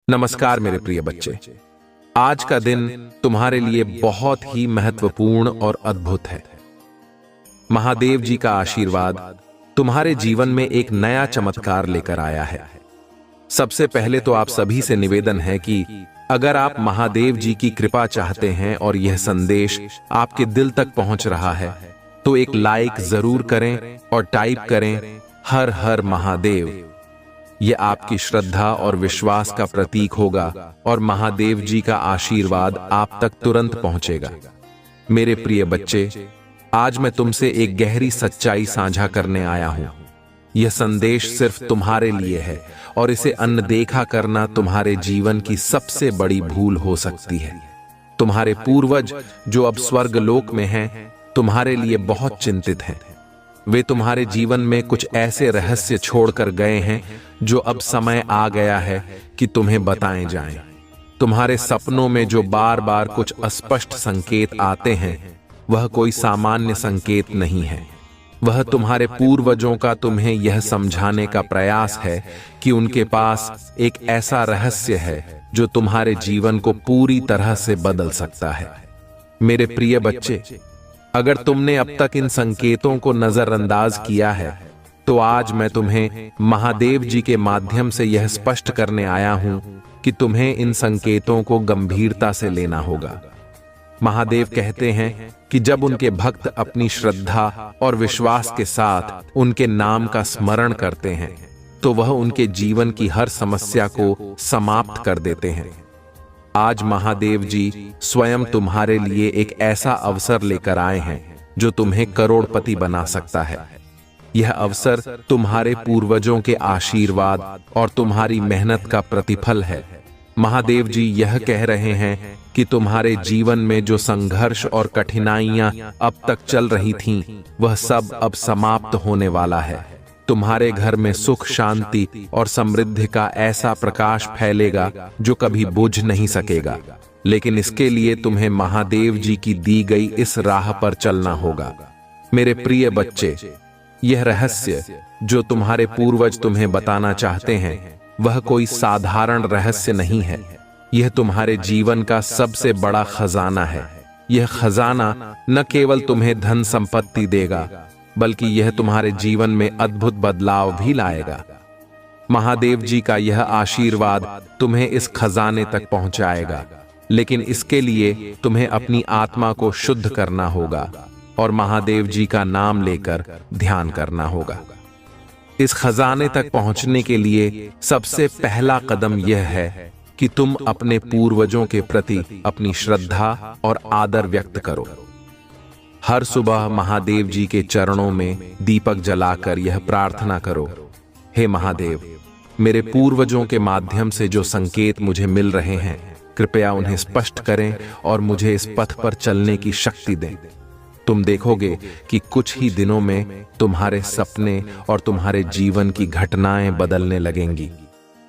नमस्कार मेरे प्रिय बच्चे। आज का दिन तुम्हारे लिए बहुत ही महत्वपूर्ण और अद्भुत है। महादेव जी का आशीर्वाद तुम्हारे जीवन में एक नया चमत्कार लेकर आया है। सबसे पहले तो आप सभी से निवेदन है कि अगर आप महादेव जी की कृपा चाहते हैं और यह संदेश आपके दिल तक पहुंच रहा है तो एक लाइक जरूर करें और टाइप करें हर हर महादेव। यह आपकी श्रद्धा और विश्वास का प्रतीक होगा और महादेव जी का आशीर्वाद आप तक तुरंत पहुंचेगा। मेरे प्रिय बच्चे, आज मैं तुमसे एक गहरी सच्चाई साझा करने आया हूं। यह संदेश सिर्फ तुम्हारे लिए है और इसे अनदेखा करना तुम्हारे जीवन की सबसे बड़ी भूल हो सकती है। तुम्हारे पूर्वज जो अब स्वर्गलोक में हैं, तुम्हारे लिए बहुत चिंतित हैं। वे तुम्हारे जीवन में कुछ ऐसे रहस्य छोड़कर गए हैं जो अब समय आ गया है कि तुम्हें बताए जाएं। तुम्हारे सपनों में जो बार बार कुछ अस्पष्ट संकेत आते हैं, वह कोई सामान्य संकेत नहीं है। वह तुम्हारे पूर्वजों का तुम्हें यह समझाने का प्रयास है कि उनके पास एक ऐसा रहस्य है जो तुम्हारे जीवन को पूरी तरह से बदल सकता है। मेरे प्रिय बच्चे, अगर तुमने अब तक इन संकेतों को नजरअंदाज किया है तो आज मैं तुम्हें महादेव जी के माध्यम से यह स्पष्ट करने आया हूं कि तुम्हें इन संकेतों को गंभीरता से लेना होगा। महादेव कहते हैं कि जब उनके भक्त अपनी श्रद्धा और विश्वास के साथ उनके नाम का स्मरण करते हैं तो वह उनके जीवन की हर समस्या को समाप्त कर देते हैं। आज महादेव जी स्वयं तुम्हारे लिए एक ऐसा अवसर लेकर आए हैं जो तुम्हें करोड़पति बना सकता है। यह अवसर तुम्हारे पूर्वजों के आशीर्वाद और तुम्हारी मेहनत का प्रतिफल है। महादेव जी यह कह रहे हैं कि तुम्हारे जीवन में जो संघर्ष और कठिनाइयां अब तक चल रही थीं, वह सब अब समाप्त होने वाला है। तुम्हारे घर में सुख, शांति और समृद्धि का ऐसा प्रकाश फैलेगा जो कभी बुझ नहीं सकेगा। लेकिन इसके लिए तुम्हें महादेव जी की दी गई इस राह पर चलना होगा। मेरे प्रिय बच्चे, यह रहस्य जो तुम्हारे पूर्वज तुम्हें बताना चाहते हैं, वह कोई साधारण रहस्य नहीं है। यह तुम्हारे जीवन का सबसे बड़ा खजाना है। यह खजाना न केवल तुम्हें धन संपत्ति देगा, बल्कि यह तुम्हारे जीवन में अद्भुत बदलाव भी लाएगा। महादेव जी का यह आशीर्वाद तुम्हें इस खजाने तक पहुंचाएगा, लेकिन इसके लिए तुम्हें अपनी आत्मा को शुद्ध करना होगा और महादेव जी का नाम लेकर ध्यान करना होगा। इस खजाने तक पहुंचने के लिए सबसे पहला कदम यह है कि तुम अपने पूर्वजों के प्रति अपनी श्रद्धा और आदर व्यक्त करो। हर सुबह महादेव जी के चरणों में दीपक जलाकर यह प्रार्थना करो, हे महादेव, मेरे पूर्वजों के माध्यम से जो संकेत मुझे मिल रहे हैं, कृपया उन्हें स्पष्ट करें और मुझे इस पथ पर चलने की शक्ति दें। तुम देखोगे कि कुछ ही दिनों में तुम्हारे सपने और तुम्हारे जीवन की घटनाएं बदलने लगेंगी।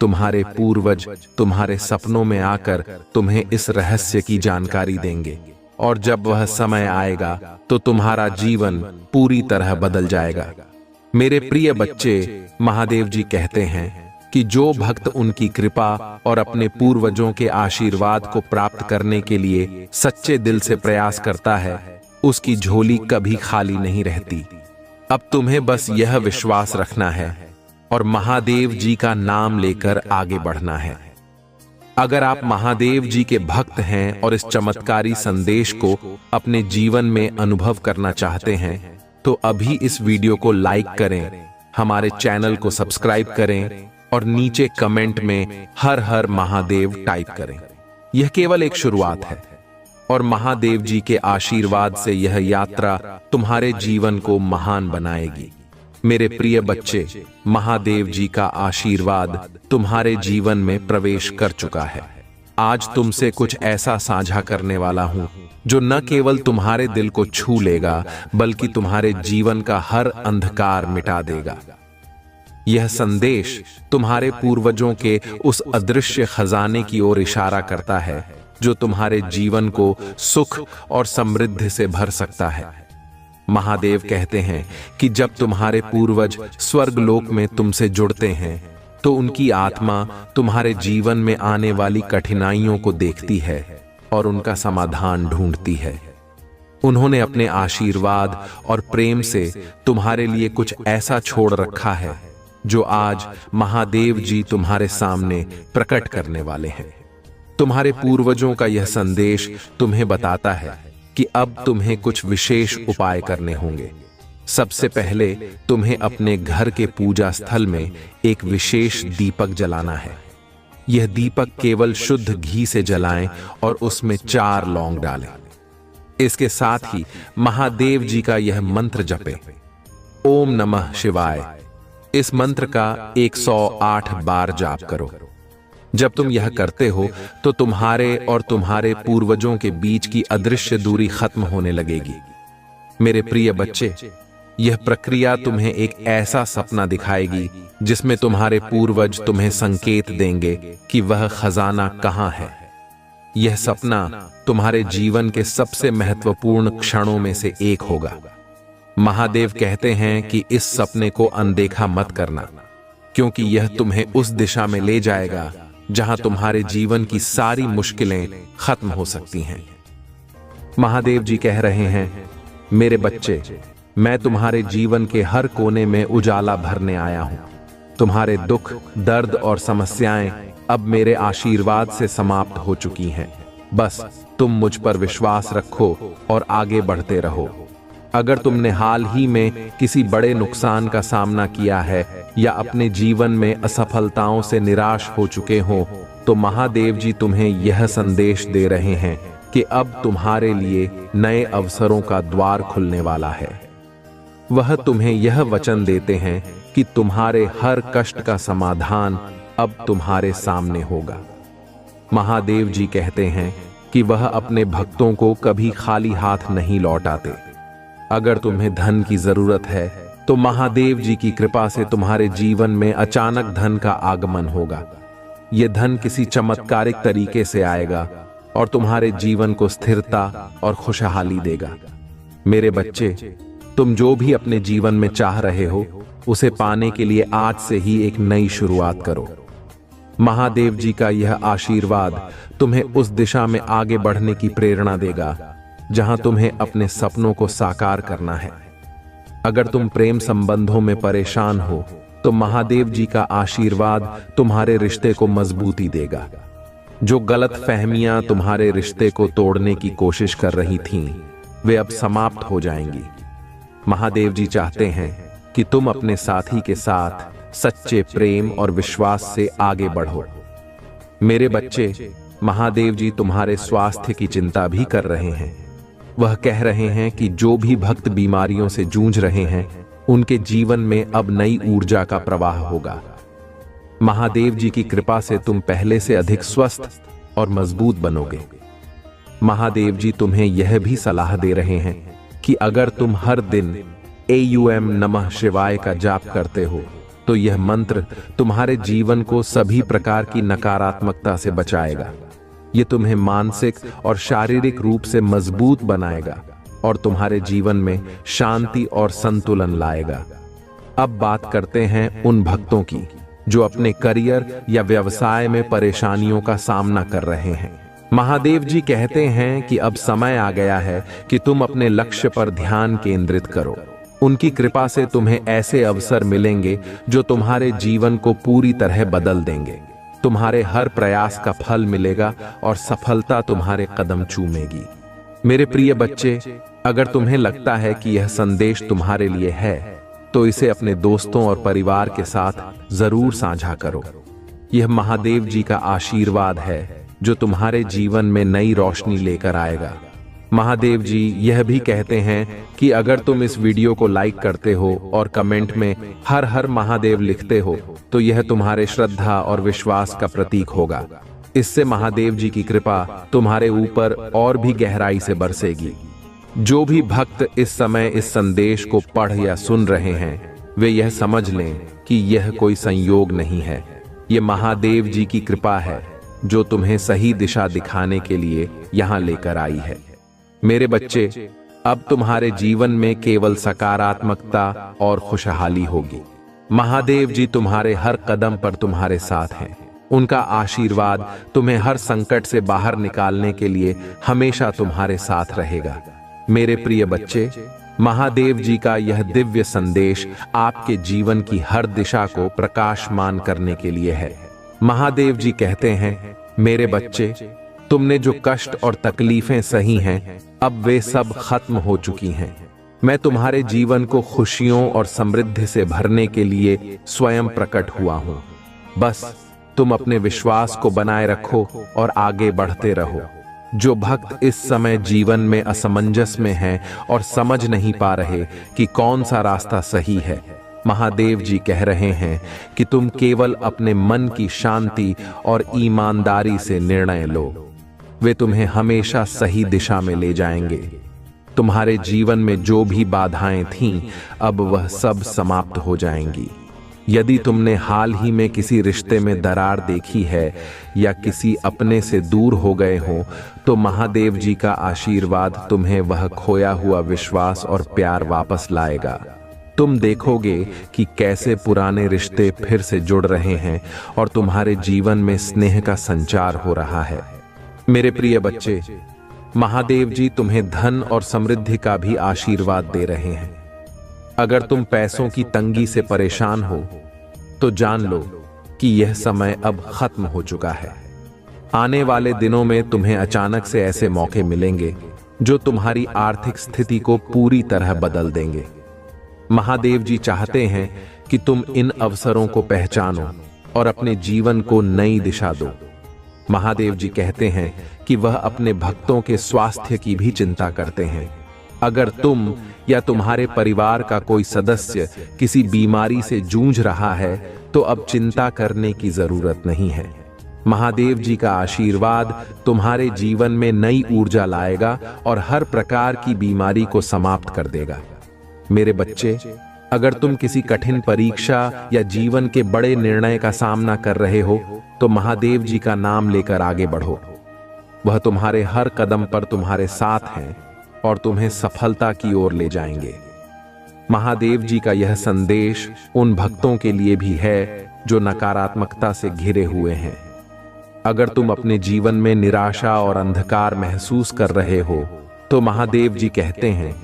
तुम्हारे पूर्वज तुम्हारे सपनों में आकर तुम्हें इस रहस्य की जानकारी देंगे और जब वह समय आएगा तो तुम्हारा जीवन पूरी तरह बदल जाएगा। मेरे प्रिय बच्चे, महादेव जी कहते हैं कि जो भक्त उनकी कृपा और अपने पूर्वजों के आशीर्वाद को प्राप्त करने के लिए सच्चे दिल से प्रयास करता है, उसकी झोली कभी खाली नहीं रहती। अब तुम्हें बस यह विश्वास रखना है और महादेव जी का नाम लेकर आगे बढ़ना है। अगर आप महादेव जी के भक्त हैं और इस चमत्कारी संदेश को अपने जीवन में अनुभव करना चाहते हैं तो अभी इस वीडियो को लाइक करें, हमारे चैनल को सब्सक्राइब करें और नीचे कमेंट में हर हर महादेव टाइप करें। यह केवल एक शुरुआत है और महादेव जी के आशीर्वाद से यह यात्रा तुम्हारे जीवन को महान बनाएगी। मेरे प्रिय बच्चे, महादेव जी का आशीर्वाद तुम्हारे जीवन में प्रवेश कर चुका है। आज तुमसे कुछ ऐसा साझा करने वाला हूं जो न केवल तुम्हारे दिल को छू लेगा, बल्कि तुम्हारे जीवन का हर अंधकार मिटा देगा। यह संदेश तुम्हारे पूर्वजों के उस अदृश्य खजाने की ओर इशारा करता है जो तुम्हारे जीवन को सुख और समृद्धि से भर सकता है। महादेव कहते हैं कि जब तुम्हारे पूर्वज स्वर्गलोक में तुमसे जुड़ते हैं तो उनकी आत्मा तुम्हारे जीवन में आने वाली कठिनाइयों को देखती है और उनका समाधान ढूंढती है। उन्होंने अपने आशीर्वाद और प्रेम से तुम्हारे लिए कुछ ऐसा छोड़ रखा है जो आज महादेव जी तुम्हारे सामने प्रकट करने वाले हैं। तुम्हारे पूर्वजों का यह संदेश तुम्हें बताता है कि अब तुम्हें कुछ विशेष उपाय करने होंगे। सबसे पहले तुम्हें अपने घर के पूजा स्थल में एक विशेष दीपक जलाना है। यह दीपक केवल शुद्ध घी से जलाएं और उसमें 4 लौंग डालें। इसके साथ ही महादेव जी का यह मंत्र जपें, ओम नमः शिवाय। इस मंत्र का 108 बार जाप करो। जब तुम यह करते हो तो तुम्हारे और तुम्हारे पूर्वजों के बीच की अदृश्य दूरी खत्म होने लगेगी। मेरे प्रिय बच्चे, यह प्रक्रिया तुम्हें एक ऐसा सपना दिखाएगी जिसमें तुम्हारे पूर्वज तुम्हें संकेत देंगे कि वह खजाना कहां है। यह सपना तुम्हारे जीवन के सबसे महत्वपूर्ण क्षणों में से एक होगा। महादेव कहते हैं कि इस सपने को अनदेखा मत करना, क्योंकि यह तुम्हें उस दिशा में ले जाएगा जहां तुम्हारे जीवन की सारी मुश्किलें खत्म हो सकती हैं। महादेव जी कह रहे हैं, मेरे बच्चे, मैं तुम्हारे जीवन के हर कोने में उजाला भरने आया हूं। तुम्हारे दुख, दर्द और समस्याएं अब मेरे आशीर्वाद से समाप्त हो चुकी हैं। बस तुम मुझ पर विश्वास रखो और आगे बढ़ते रहो। अगर तुमने हाल ही में किसी बड़े नुकसान का सामना किया है या अपने जीवन में असफलताओं से निराश हो चुके हो, तो महादेव जी तुम्हें यह संदेश दे रहे हैं कि अब तुम्हारे लिए नए अवसरों का द्वार खुलने वाला है। वह तुम्हें यह वचन देते हैं कि तुम्हारे हर कष्ट का समाधान अब तुम्हारे सामने होगा। महादेव जी कहते हैं कि वह अपने भक्तों को कभी खाली हाथ नहीं लौटाते। अगर तुम्हें धन की जरूरत है तो महादेव जी की कृपा से तुम्हारे जीवन में अचानक धन का आगमन होगा। यह धन किसी चमत्कारिक तरीके से आएगा और तुम्हारे जीवन को स्थिरता और खुशहाली देगा। मेरे बच्चे, तुम जो भी अपने जीवन में चाह रहे हो उसे पाने के लिए आज से ही एक नई शुरुआत करो। महादेव जी का यह आशीर्वाद तुम्हें उस दिशा में आगे बढ़ने की प्रेरणा देगा जहां तुम्हें अपने सपनों को साकार करना है। अगर तुम प्रेम संबंधों में परेशान हो तो महादेव जी का आशीर्वाद तुम्हारे रिश्ते को मजबूती देगा। जो गलत फहमियां तुम्हारे रिश्ते को तोड़ने की कोशिश कर रही थीं, वे अब समाप्त हो जाएंगी। महादेव जी चाहते हैं कि तुम अपने साथी के साथ सच्चे प्रेम और विश्वास से आगे बढ़ो। मेरे बच्चे, महादेव जी तुम्हारे स्वास्थ्य की चिंता भी कर रहे हैं। वह कह रहे हैं कि जो भी भक्त बीमारियों से जूझ रहे हैं, उनके जीवन में अब नई ऊर्जा का प्रवाह होगा। महादेव जी की कृपा से तुम पहले से अधिक स्वस्थ और मजबूत बनोगे। महादेव जी तुम्हें यह भी सलाह दे रहे हैं कि अगर तुम हर दिन AUM नमः शिवाय का जाप करते हो तो यह मंत्र तुम्हारे जीवन को सभी प्रकार की नकारात्मकता से बचाएगा। यह तुम्हें मानसिक और शारीरिक रूप से मजबूत बनाएगा और तुम्हारे जीवन में शांति और संतुलन लाएगा। अब बात करते हैं उन भक्तों की जो अपने करियर या व्यवसाय में परेशानियों का सामना कर रहे हैं। महादेव जी कहते हैं कि अब समय आ गया है कि तुम अपने लक्ष्य पर ध्यान केंद्रित करो। उनकी कृपा से तुम्हें ऐसे अवसर मिलेंगे जो तुम्हारे जीवन को पूरी तरह बदल देंगे। तुम्हारे हर प्रयास का फल मिलेगा और सफलता तुम्हारे कदम चूमेगी। मेरे प्रिय बच्चे, अगर तुम्हें लगता है कि यह संदेश तुम्हारे लिए है तो इसे अपने दोस्तों और परिवार के साथ जरूर साझा करो। यह महादेव जी का आशीर्वाद है जो तुम्हारे जीवन में नई रोशनी लेकर आएगा। महादेव जी यह भी कहते हैं कि अगर तुम इस वीडियो को लाइक करते हो और कमेंट में हर हर महादेव लिखते हो तो यह तुम्हारे श्रद्धा और विश्वास का प्रतीक होगा। इससे महादेव जी की कृपा तुम्हारे ऊपर और भी गहराई से बरसेगी। जो भी भक्त इस समय इस संदेश को पढ़ या सुन रहे हैं, वे यह समझ लें कि यह कोई संयोग नहीं है। यह महादेव जी की कृपा है जो तुम्हें सही दिशा दिखाने के लिए यहाँ लेकर आई है। मेरे बच्चे, अब तुम्हारे जीवन में केवल सकारात्मकता और खुशहाली होगी। महादेव जी तुम्हारे हर कदम पर तुम्हारे साथ हैं। उनका आशीर्वाद तुम्हें हर संकट से बाहर निकालने के लिए हमेशा तुम्हारे साथ रहेगा। मेरे प्रिय बच्चे, महादेव जी का यह दिव्य संदेश आपके जीवन की हर दिशा को प्रकाशमान करने के लिए है। महादेव जी कहते हैं, मेरे बच्चे, तुमने जो कष्ट और तकलीफें सही हैं, अब वे सब खत्म हो चुकी हैं। मैं तुम्हारे जीवन को खुशियों और समृद्धि से भरने के लिए स्वयं प्रकट हुआ हूं। बस तुम अपने विश्वास को बनाए रखो और आगे बढ़ते रहो। जो भक्त इस समय जीवन में असमंजस में हैं और समझ नहीं पा रहे कि कौन सा रास्ता सही है, महादेव जी कह रहे हैं कि तुम केवल अपने मन की शांति और ईमानदारी से निर्णय लो। वे तुम्हें हमेशा सही दिशा में ले जाएंगे। तुम्हारे जीवन में जो भी बाधाएं थीं, अब वह सब समाप्त हो जाएंगी। यदि तुमने हाल ही में किसी रिश्ते में दरार देखी है या किसी अपने से दूर हो गए हो, तो महादेव जी का आशीर्वाद तुम्हें वह खोया हुआ विश्वास और प्यार वापस लाएगा। तुम देखोगे कि कैसे पुराने रिश्ते फिर से जुड़ रहे हैं और तुम्हारे जीवन में स्नेह का संचार हो रहा है। मेरे प्रिय बच्चे, महादेव जी तुम्हें धन और समृद्धि का भी आशीर्वाद दे रहे हैं। अगर तुम पैसों की तंगी से परेशान हो, तो जान लो कि यह समय अब खत्म हो चुका है। आने वाले दिनों में तुम्हें अचानक से ऐसे मौके मिलेंगे जो तुम्हारी आर्थिक स्थिति को पूरी तरह बदल देंगे। महादेव जी चाहते हैं कि तुम इन अवसरों को पहचानो और अपने जीवन को नई दिशा दो। महादेव जी कहते हैं कि वह अपने भक्तों के स्वास्थ्य की भी चिंता करते हैं। अगर तुम या तुम्हारे परिवार का कोई सदस्य किसी बीमारी से जूझ रहा है, तो अब चिंता करने की जरूरत नहीं है। महादेव जी का आशीर्वाद तुम्हारे जीवन में नई ऊर्जा लाएगा और हर प्रकार की बीमारी को समाप्त कर देगा। मेरे बच्चे, अगर तुम किसी कठिन परीक्षा या जीवन के बड़े निर्णय का सामना कर रहे हो, तो महादेव जी का नाम लेकर आगे बढ़ो। वह तुम्हारे हर कदम पर तुम्हारे साथ हैं और तुम्हें सफलता की ओर ले जाएंगे। महादेव जी का यह संदेश उन भक्तों के लिए भी है जो नकारात्मकता से घिरे हुए हैं। अगर तुम अपने जीवन में निराशा और अंधकार महसूस कर रहे हो, तो महादेव जी कहते हैं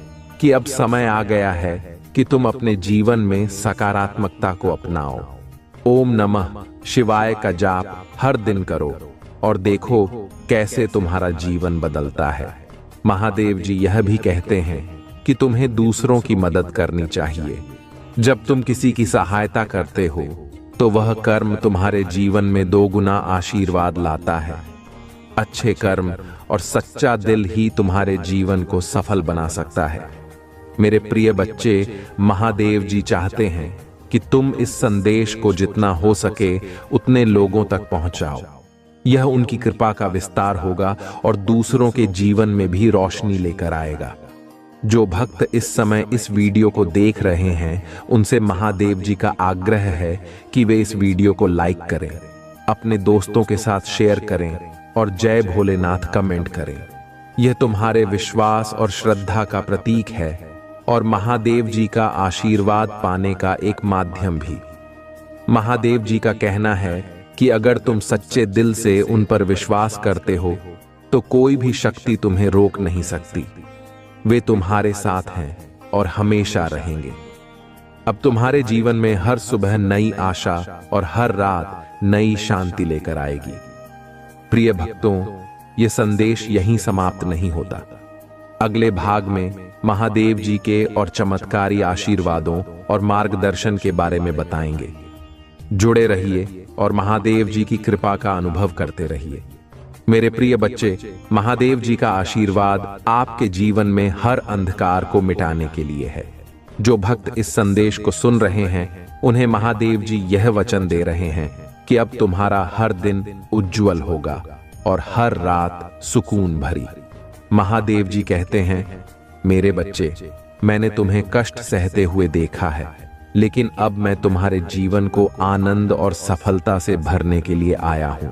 कि अब समय आ गया है कि तुम अपने जीवन में सकारात्मकता को अपनाओ। ओम नमः शिवाय का जाप हर दिन करो और देखो कैसे तुम्हारा जीवन बदलता है। महादेव जी यह भी कहते हैं कि तुम्हें दूसरों की मदद करनी चाहिए। जब तुम किसी की सहायता करते हो, तो वह कर्म तुम्हारे जीवन में 2 गुना आशीर्वाद लाता है। अच्छे कर्म और सच्चा दिल ही तुम्हारे जीवन को सफल बना सकता है। मेरे प्रिय बच्चे, महादेव जी चाहते हैं कि तुम इस संदेश को जितना हो सके उतने लोगों तक पहुंचाओ। यह उनकी कृपा का विस्तार होगा और दूसरों के जीवन में भी रोशनी लेकर आएगा। जो भक्त इस समय इस वीडियो को देख रहे हैं, उनसे महादेव जी का आग्रह है कि वे इस वीडियो को लाइक करें, अपने दोस्तों के साथ शेयर करें और जय भोलेनाथ कमेंट करें। यह तुम्हारे विश्वास और श्रद्धा का प्रतीक है और महादेव जी का आशीर्वाद पाने का एक माध्यम भी। महादेव जी का कहना है कि अगर तुम सच्चे दिल से उन पर विश्वास करते हो, तो कोई भी शक्ति तुम्हें रोक नहीं सकती। वे तुम्हारे साथ हैं और हमेशा रहेंगे। अब तुम्हारे जीवन में हर सुबह नई आशा और हर रात नई शांति लेकर आएगी। प्रिय भक्तों, ये संदेश यहीं समाप्त नहीं होता। अगले भाग में महादेव जी के और चमत्कारी आशीर्वादों और मार्गदर्शन के बारे में बताएंगे। जुड़े रहिए और महादेव जी की कृपा का अनुभव करते रहिए। मेरे प्रिय बच्चे, महादेव जी का आशीर्वाद आपके जीवन में हर अंधकार को मिटाने के लिए है। जो भक्त इस संदेश को सुन रहे हैं, उन्हें महादेव जी यह वचन दे रहे हैं कि अब तुम्हारा हर दिन उज्जवल होगा और हर रात सुकून भरी। महादेव जी कहते हैं, मेरे बच्चे, मैंने तुम्हें कष्ट सहते हुए देखा है, लेकिन अब मैं तुम्हारे जीवन को आनंद और सफलता से भरने के लिए आया हूं।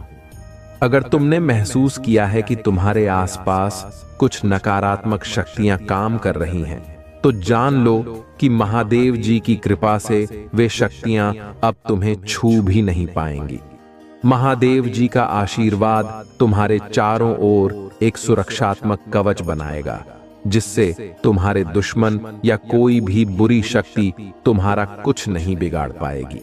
अगर तुमने महसूस किया है कि तुम्हारे आसपास कुछ नकारात्मक शक्तियां काम कर रही हैं, तो जान लो कि महादेव जी की कृपा से वे शक्तियां अब तुम्हें छू भी नहीं पाएंगी। महादेव जी का आशीर्वाद तुम्हारे चारों ओर एक सुरक्षात्मक कवच बनाएगा, जिससे तुम्हारे दुश्मन या कोई भी बुरी शक्ति तुम्हारा कुछ नहीं बिगाड़ पाएगी।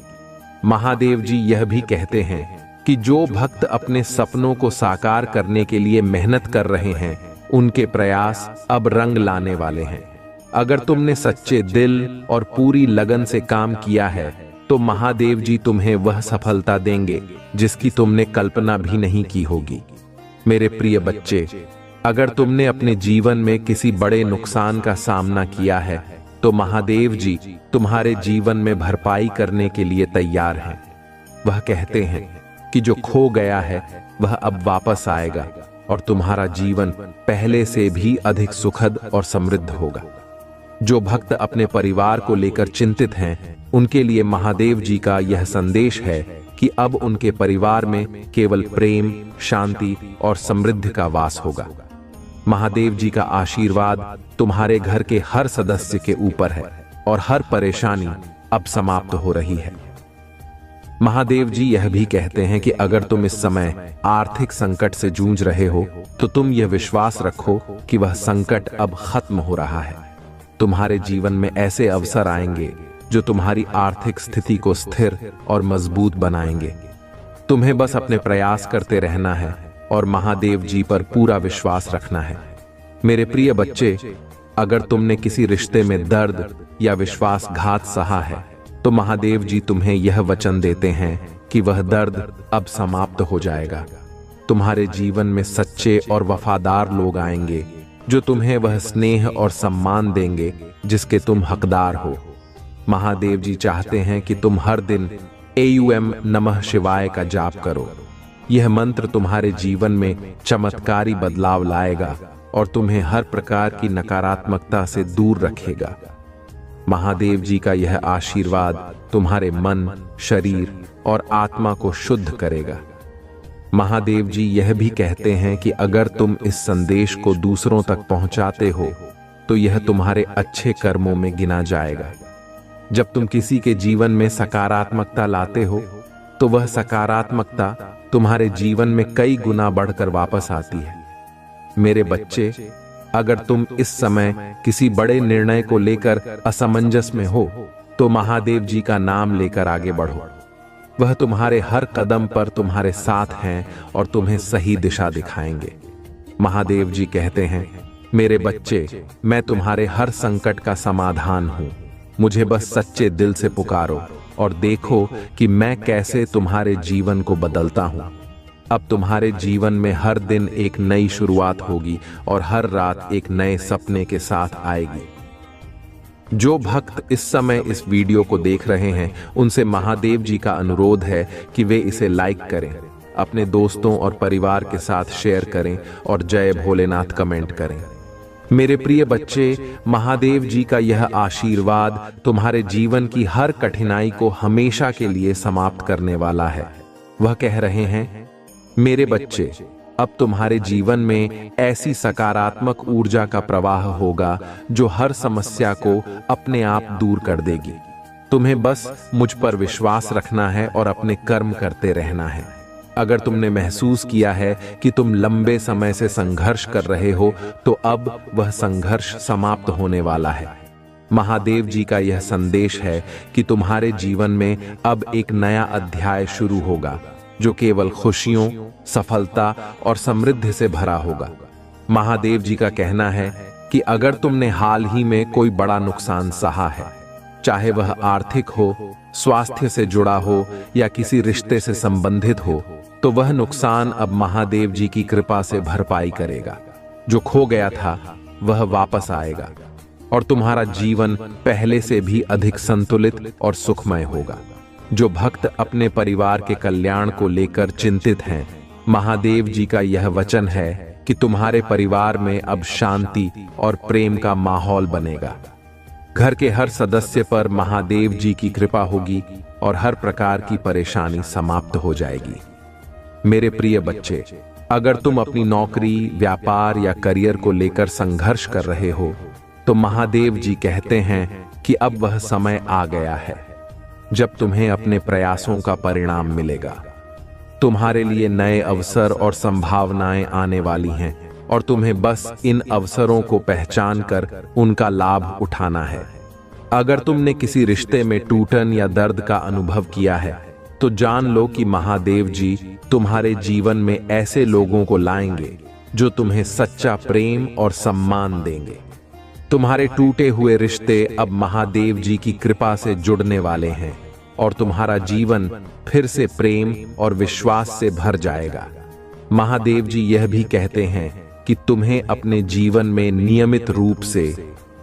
महादेव जी यह भी कहते हैं कि जो भक्त अपने सपनों को साकार करने के लिए मेहनत कर रहे हैं, उनके प्रयास अब रंग लाने वाले हैं। अगर तुमने सच्चे दिल और पूरी लगन से काम किया है, तो महादेव जी तुम्हें वह सफलता देंगे जिसकी तुमने कल्पना भी नहीं की होगी। मेरे प्रिय बच्चे, अगर तुमने अपने जीवन में किसी बड़े नुकसान का सामना किया है, तो महादेव जी तुम्हारे जीवन में भरपाई करने के लिए तैयार हैं। वह कहते हैं कि जो खो गया है वह अब वापस आएगा और तुम्हारा जीवन पहले से भी अधिक सुखद और समृद्ध होगा। जो भक्त अपने परिवार को लेकर चिंतित हैं, उनके लिए महादेव जी का यह संदेश है कि अब उनके परिवार में केवल प्रेम, शांति और समृद्धि का वास होगा। महादेव जी का आशीर्वाद तुम्हारे घर के हर सदस्य के ऊपर है और हर परेशानी अब समाप्त हो रही है। महादेव जी यह भी कहते हैं कि अगर तुम इस समय आर्थिक संकट से जूझ रहे हो, तो तुम यह विश्वास रखो कि वह संकट अब खत्म हो रहा है। तुम्हारे जीवन में ऐसे अवसर आएंगे जो तुम्हारी आर्थिक स्थिति को स्थिर और मजबूत बनाएंगे। तुम्हें बस अपने प्रयास करते रहना है और महादेव जी पर पूरा विश्वास रखना है। मेरे प्रिय बच्चे, अगर तुमने किसी रिश्ते में दर्द या विश्वासघात सहा है, तो महादेव जी तुम्हें यह वचन देते हैं कि वह दर्द अब समाप्त हो जाएगा। तुम्हारे जीवन में सच्चे और वफादार लोग आएंगे जो तुम्हें वह स्नेह और सम्मान देंगे जिसके तुम हकदार हो। महादेव जी चाहते हैं कि तुम हर दिन AUM नमः शिवाय का जाप करो। यह मंत्र तुम्हारे जीवन में चमत्कारी बदलाव लाएगा और तुम्हें हर प्रकार की नकारात्मकता से दूर रखेगा। महादेव जी का यह आशीर्वाद तुम्हारे मन, शरीर और आत्मा को शुद्ध करेगा। महादेव जी यह भी कहते हैं कि अगर तुम इस संदेश को दूसरों तक पहुंचाते हो, तो यह तुम्हारे अच्छे कर्मों में गिना जाएगा। जब तुम किसी के जीवन में सकारात्मकता लाते हो, तो वह सकारात्मकता तुम्हारे जीवन में कई गुना बढ़कर वापस आती है। मेरे बच्चे, अगर तुम इस समय किसी बड़े निर्णय को लेकर असमंजस में हो, तो महादेव जी का नाम लेकर आगे बढ़ो। वह तुम्हारे हर कदम पर तुम्हारे साथ हैं और तुम्हें सही दिशा दिखाएंगे। महादेव जी कहते हैं, मेरे बच्चे, मैं तुम्हारे हर संकट का समाधान हूं। मुझे बस सच्चे दिल से पुकारो और देखो कि मैं कैसे तुम्हारे जीवन को बदलता हूं। अब तुम्हारे जीवन में हर दिन एक नई शुरुआत होगी और हर रात एक नए सपने के साथ आएगी। जो भक्त इस समय इस वीडियो को देख रहे हैं, उनसे महादेव जी का अनुरोध है कि वे इसे लाइक करें, अपने दोस्तों और परिवार के साथ शेयर करें और जय भोलेनाथ कमेंट करें। मेरे प्रिय बच्चे, महादेव जी का यह आशीर्वाद तुम्हारे जीवन की हर कठिनाई को हमेशा के लिए समाप्त करने वाला है। वह कह रहे हैं, मेरे बच्चे, अब तुम्हारे जीवन में ऐसी सकारात्मक ऊर्जा का प्रवाह होगा जो हर समस्या को अपने आप दूर कर देगी। तुम्हें बस मुझ पर विश्वास रखना है और अपने कर्म करते रहना है। अगर तुमने महसूस किया है कि तुम लंबे समय से संघर्ष कर रहे हो, तो अब वह संघर्ष समाप्त होने वाला है। महादेव जी का यह संदेश है कि तुम्हारे जीवन में अब एक नया अध्याय शुरू होगा जो केवल खुशियों, सफलता और समृद्धि से भरा होगा। महादेव जी का कहना है कि अगर तुमने हाल ही में कोई बड़ा नुकसान सहा है, चाहे वह आर्थिक हो, स्वास्थ्य से जुड़ा हो या किसी रिश्ते से संबंधित हो, तो वह नुकसान अब महादेव जी की कृपा से भरपाई करेगा। जो खो गया था वह वापस आएगा और तुम्हारा जीवन पहले से भी अधिक संतुलित और सुखमय होगा। जो भक्त अपने परिवार के कल्याण को लेकर चिंतित हैं, महादेव जी का यह वचन है कि तुम्हारे परिवार में अब शांति और प्रेम का माहौल बनेगा। घर के हर सदस्य पर महादेव जी की कृपा होगी और हर प्रकार की परेशानी समाप्त हो जाएगी। मेरे प्रिय बच्चे, अगर तुम अपनी नौकरी, व्यापार या करियर को लेकर संघर्ष कर रहे हो, तो महादेव जी कहते हैं कि अब वह समय आ गया है जब तुम्हें अपने प्रयासों का परिणाम मिलेगा। तुम्हारे लिए नए अवसर और संभावनाएं आने वाली हैं और तुम्हें बस इन अवसरों को पहचान कर उनका लाभ उठाना है। अगर तुमने किसी रिश्ते में टूटन या दर्द का अनुभव किया है तो जान लो कि महादेव जी तुम्हारे जीवन में ऐसे लोगों को लाएंगे जो तुम्हें सच्चा प्रेम और सम्मान देंगे। तुम्हारे टूटे हुए रिश्ते अब महादेव जी की कृपा से जुड़ने वाले हैं और तुम्हारा जीवन फिर से प्रेम और विश्वास से भर जाएगा। महादेव जी यह भी कहते हैं कि तुम्हें अपने जीवन में नियमित रूप से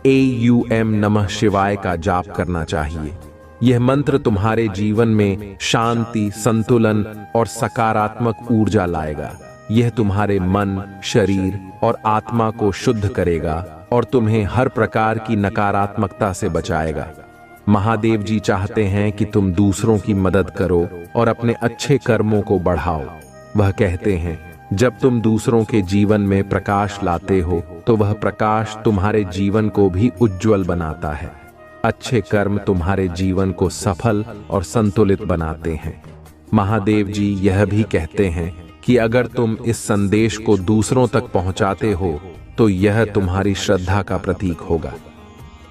AUM नमः शिवाय का जाप करना चाहिए। यह मंत्र तुम्हारे जीवन में शांति, संतुलन और सकारात्मक ऊर्जा लाएगा। यह तुम्हारे मन, शरीर और आत्मा को शुद्ध करेगा और तुम्हें हर प्रकार की नकारात्मकता से बचाएगा। महादेव जी चाहते हैं कि तुम दूसरों की मदद करो और अपने अच्छे कर्मों को बढ़ाओ। वह कहते हैं, जब तुम दूसरों के जीवन में प्रकाश लाते हो तो वह प्रकाश तुम्हारे जीवन को भी उज्जवल बनाता है। अच्छे कर्म तुम्हारे जीवन को सफल और संतुलित बनाते हैं। महादेव जी यह भी कहते हैं कि अगर तुम इस संदेश को दूसरों तक पहुंचाते हो तो यह तुम्हारी श्रद्धा का प्रतीक होगा।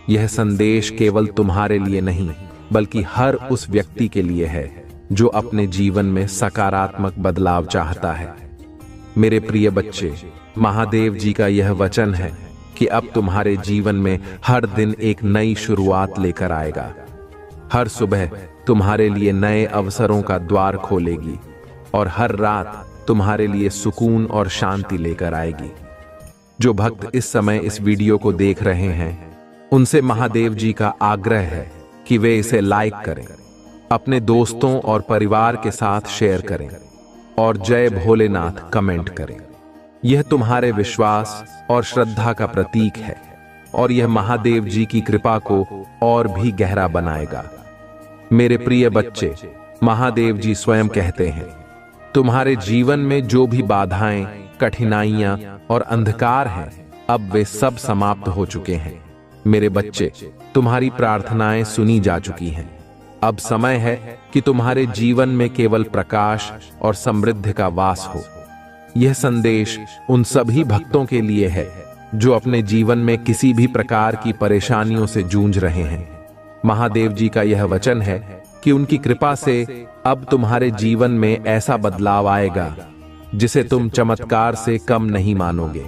यह संदेश केवल तुम्हारे लिए नहीं बल्कि हर उस व्यक्ति के लिए है जो अपने जीवन में सकारात्मक बदलाव चाहता है। मेरे प्रिय बच्चे, महादेव जी का यह वचन है कि अब तुम्हारे जीवन में हर दिन एक नई शुरुआत लेकर आएगा। हर सुबह तुम्हारे लिए नए अवसरों का द्वार खोलेगी और हर रात तुम्हारे लिए सुकून और शांति लेकर आएगी। जो भक्त इस समय इस वीडियो को देख रहे हैं उनसे महादेव जी का आग्रह है कि वे इसे लाइक करें, अपने दोस्तों और परिवार के साथ शेयर करें और जय भोलेनाथ कमेंट करें। यह तुम्हारे विश्वास और श्रद्धा का प्रतीक है और यह महादेव जी की कृपा को और भी गहरा बनाएगा। मेरे प्रिय बच्चे, महादेव जी स्वयं कहते हैं, तुम्हारे जीवन में जो भी बाधाएं, कठिनाइयां और अंधकार हैं, अब वे सब समाप्त हो चुके हैं। मेरे बच्चे, तुम्हारी प्रार्थनाएं सुनी जा चुकी हैं। अब समय है कि तुम्हारे जीवन में केवल प्रकाश और समृद्धि का वास हो। यह संदेश उन सभी भक्तों के लिए है जो अपने जीवन में किसी भी प्रकार की परेशानियों से जूझ रहे हैं। महादेव जी का यह वचन है कि उनकी कृपा से अब तुम्हारे जीवन में ऐसा बदलाव आएगा जिसे तुम चमत्कार से कम नहीं मानोगे।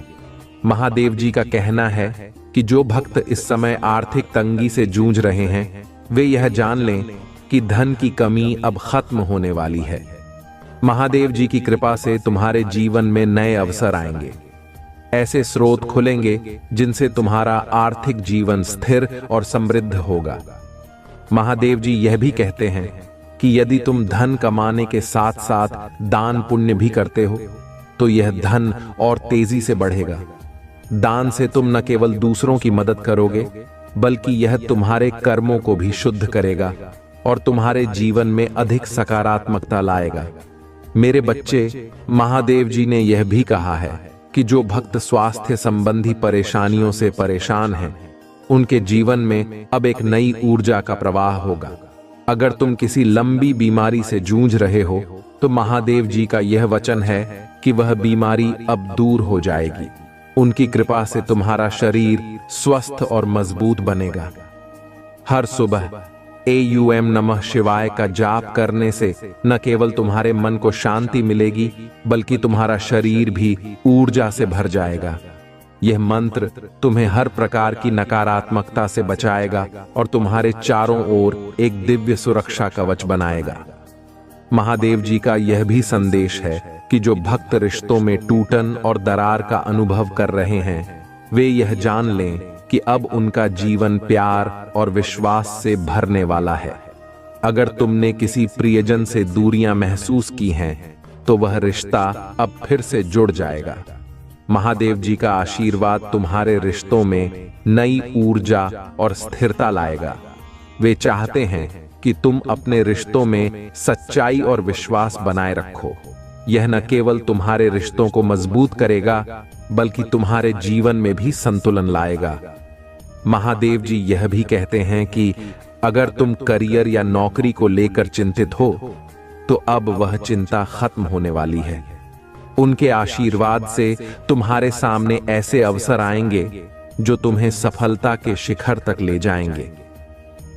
महादेव जी का कहना है कि जो भक्त इस समय आर्थिक तंगी से जूझ रहे हैं वे यह जान लें कि धन की कमी अब खत्म होने वाली है। महादेव जी की कृपा से तुम्हारे जीवन में नए अवसर आएंगे। ऐसे स्रोत खुलेंगे जिनसे तुम्हारा आर्थिक जीवन स्थिर और समृद्ध होगा। महादेव जी यह भी कहते हैं कि यदि तुम धन कमाने के साथ साथ दान पुण्य भी करते हो तो यह धन और तेजी से बढ़ेगा। दान से तुम न केवल दूसरों की मदद करोगे बल्कि यह तुम्हारे कर्मों को भी शुद्ध करेगा और तुम्हारे जीवन में अधिक सकारात्मकता लाएगा। मेरे बच्चे, महादेव जी ने यह भी कहा है कि जो भक्त स्वास्थ्य संबंधी परेशानियों से परेशान हैं, उनके जीवन में अब एक नई ऊर्जा का प्रवाह होगा। अगर तुम किसी लंबी बीमारी से जूझ रहे हो तो महादेव जी का यह वचन है कि वह बीमारी अब दूर हो जाएगी। उनकी कृपा से तुम्हारा शरीर स्वस्थ और मजबूत बनेगा। हर सुबह AUM नमः शिवाय का जाप करने से न केवल तुम्हारे मन को शांति मिलेगी बल्कि तुम्हारा शरीर भी ऊर्जा से भर जाएगा। यह मंत्र तुम्हें हर प्रकार की नकारात्मकता से बचाएगा और तुम्हारे चारों ओर एक दिव्य सुरक्षा कवच बनाएगा। महादेव जी का यह भी संदेश है कि जो भक्त रिश्तों में टूटन और दरार का अनुभव कर रहे हैं वे यह जान लें कि अब उनका जीवन प्यार और विश्वास से भरने वाला है। अगर तुमने किसी प्रियजन से दूरियां महसूस की हैं तो वह रिश्ता अब फिर से जुड़ जाएगा। महादेव जी का आशीर्वाद तुम्हारे रिश्तों में नई ऊर्जा और स्थिरता लाएगा। वे चाहते हैं कि तुम अपने रिश्तों में सच्चाई और विश्वास बनाए रखो। यह न केवल तुम्हारे रिश्तों को मजबूत करेगा बल्कि तुम्हारे जीवन में भी संतुलन लाएगा। महादेव जी यह भी कहते हैं कि अगर तुम करियर या नौकरी को लेकर चिंतित हो तो अब वह चिंता खत्म होने वाली है। उनके आशीर्वाद से तुम्हारे सामने ऐसे अवसर आएंगे जो तुम्हें सफलता के शिखर तक ले जाएंगे।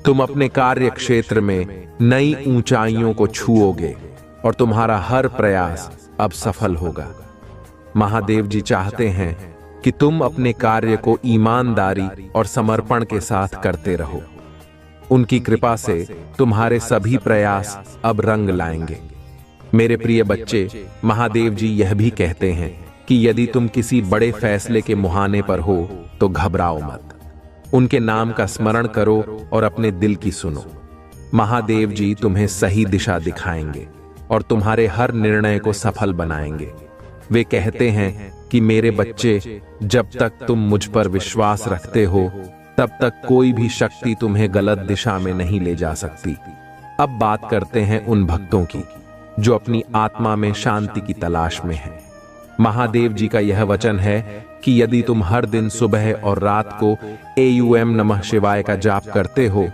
तुम अपने कार्य क्षेत्र में नई ऊंचाइयों को छुओगे और तुम्हारा हर प्रयास अब सफल होगा। महादेव जी चाहते हैं कि तुम अपने कार्य को ईमानदारी और समर्पण के साथ करते रहो। उनकी कृपा से तुम्हारे सभी प्रयास अब रंग लाएंगे। मेरे प्रिय बच्चे, महादेव जी यह भी कहते हैं कि यदि तुम किसी बड़े फैसले के मुहाने पर हो तो घबराओ मत। उनके नाम का स्मरण करो और अपने दिल की सुनो। महादेव जी तुम्हें सही दिशा दिखाएंगे और तुम्हारे हर निर्णय को सफल बनाएंगे। वे कहते हैं कि मेरे बच्चे, जब तक तुम मुझ पर विश्वास रखते हो तब तक कोई भी शक्ति तुम्हें गलत दिशा में नहीं ले जा सकती। अब बात करते हैं उन भक्तों की जो अपनी आत्मा में शांति की तलाश में हैं। महादेव जी का यह वचन है कि यदि तुम हर दिन सुबह और रात को AUM नमः शिवाय का जाप करते हो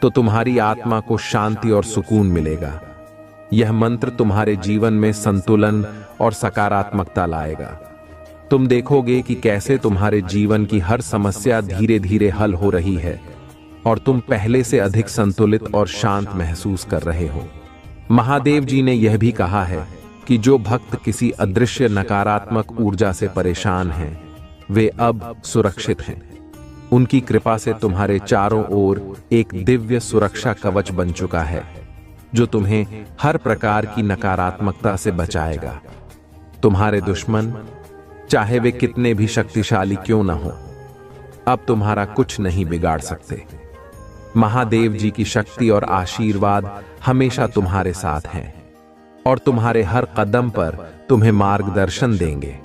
तो तुम्हारी आत्मा को शांति और सुकून मिलेगा। यह मंत्र तुम्हारे जीवन में संतुलन और सकारात्मकता लाएगा। तुम देखोगे कि कैसे तुम्हारे जीवन की हर समस्या धीरे धीरे हल हो रही है और तुम पहले से अधिक संतुलित और शांत महसूस कर रहे हो। महादेव जी ने यह भी कहा है कि जो भक्त किसी अदृश्य नकारात्मक ऊर्जा से परेशान हैं, वे अब सुरक्षित हैं। उनकी कृपा से तुम्हारे चारों ओर एक दिव्य सुरक्षा कवच बन चुका है जो तुम्हें हर प्रकार की नकारात्मकता से बचाएगा। तुम्हारे दुश्मन, चाहे वे कितने भी शक्तिशाली क्यों न हो, अब तुम्हारा कुछ नहीं बिगाड़ सकते। महादेव जी की शक्ति और आशीर्वाद हमेशा तुम्हारे साथ हैं और तुम्हारे हर कदम पर तुम्हें मार्गदर्शन देंगे।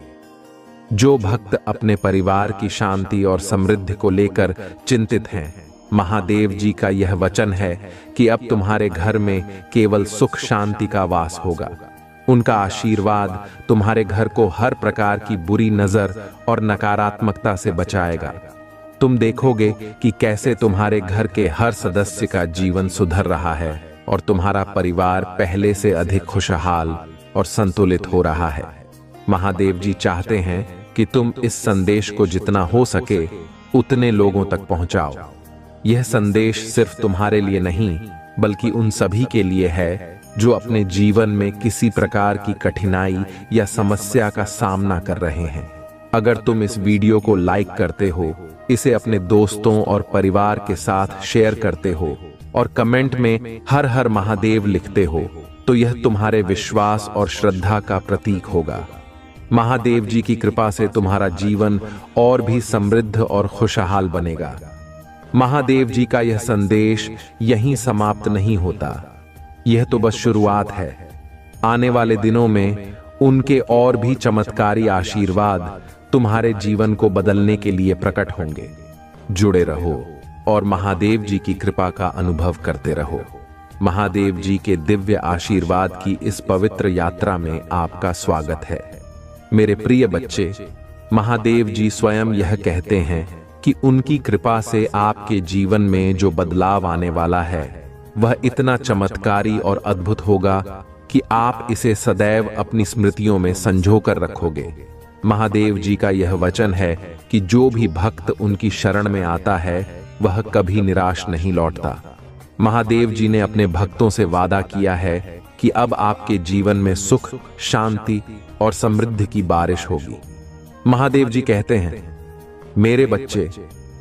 जो भक्त अपने परिवार की शांति और समृद्धि को लेकर चिंतित हैं, महादेव जी का यह वचन है कि अब तुम्हारे घर में केवल सुख शांति का वास होगा। उनका आशीर्वाद तुम्हारे घर को हर प्रकार की बुरी नजर और नकारात्मकता से बचाएगा। तुम देखोगे कि कैसे तुम्हारे घर के हर सदस्य का जीवन सुधर रहा है और तुम्हारा परिवार पहले से अधिक खुशहाल और संतुलित हो रहा है। महादेव जी चाहते हैं कि तुम इस संदेश को जितना हो सके उतने लोगों तक पहुंचाओ। यह संदेश सिर्फ तुम्हारे लिए नहीं, बल्कि उन सभी के लिए है जो अपने जीवन में किसी प्रकार की कठिनाई या समस्या का सामना कर रहे हैं। अगर तुम इस वीडियो को लाइक करते हो, इसे अपने दोस्तों और परिवार के साथ शेयर करते हो और कमेंट में हर हर महादेव लिखते हो, तो यह तुम्हारे विश्वास और श्रद्धा का प्रतीक होगा। महादेव जी की कृपा से तुम्हारा जीवन और भी समृद्ध और खुशहाल बनेगा। महादेव जी का यह संदेश यहीं समाप्त नहीं होता, यह तो बस शुरुआत है। आने वाले दिनों में उनके और भी चमत्कारी आशीर्वाद तुम्हारे जीवन को बदलने के लिए प्रकट होंगे। जुड़े रहो और महादेव जी की कृपा का अनुभव करते रहो। महादेव जी के दिव्य आशीर्वाद की इस पवित्र यात्रा में आपका स्वागत है। मेरे प्रिय बच्चे, महादेव जी स्वयं यह कहते हैं कि उनकी कृपा से आपके जीवन में जो बदलाव आने वाला है वह इतना चमत्कारी और अद्भुत होगा कि आप इसे सदैव अपनी स्मृतियों में संजो कर रखोगे। महादेव जी का यह वचन है कि जो भी भक्त उनकी शरण में आता है वह कभी निराश नहीं लौटता। महादेव जी ने अपने भक्तों से वादा किया है कि अब आपके जीवन में सुख, शांति और समृद्धि की बारिश होगी। महादेव जी कहते हैं, मेरे बच्चे,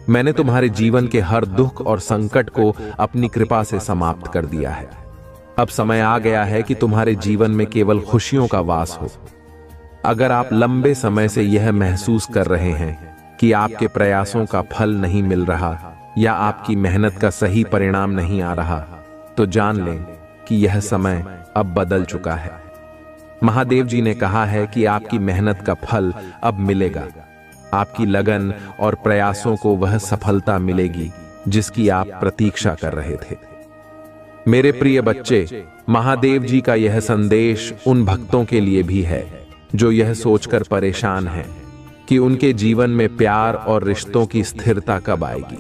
मैंने तुम्हारे जीवन के हर दुख और संकट को अपनी कृपा से समाप्त कर दिया है। अब समय आ गया है कि तुम्हारे जीवन में केवल खुशियों का वास हो। अगर आप लंबे समय से यह महसूस कर रहे हैं कि आपके प्रयासों का फल नहीं मिल रहा या आपकी मेहनत का सही परिणाम नहीं आ रहा, तो जान लें कि यह समय अब बदल चुका है। महादेव जी ने कहा है कि आपकी मेहनत का फल अब मिलेगा। आपकी लगन और प्रयासों को वह सफलता मिलेगी जिसकी आप प्रतीक्षा कर रहे थे। मेरे प्रिय बच्चे, महादेव जी का यह संदेश उन भक्तों के लिए भी है जो यह सोचकर परेशान हैं कि उनके जीवन में प्यार और रिश्तों की स्थिरता कब आएगी।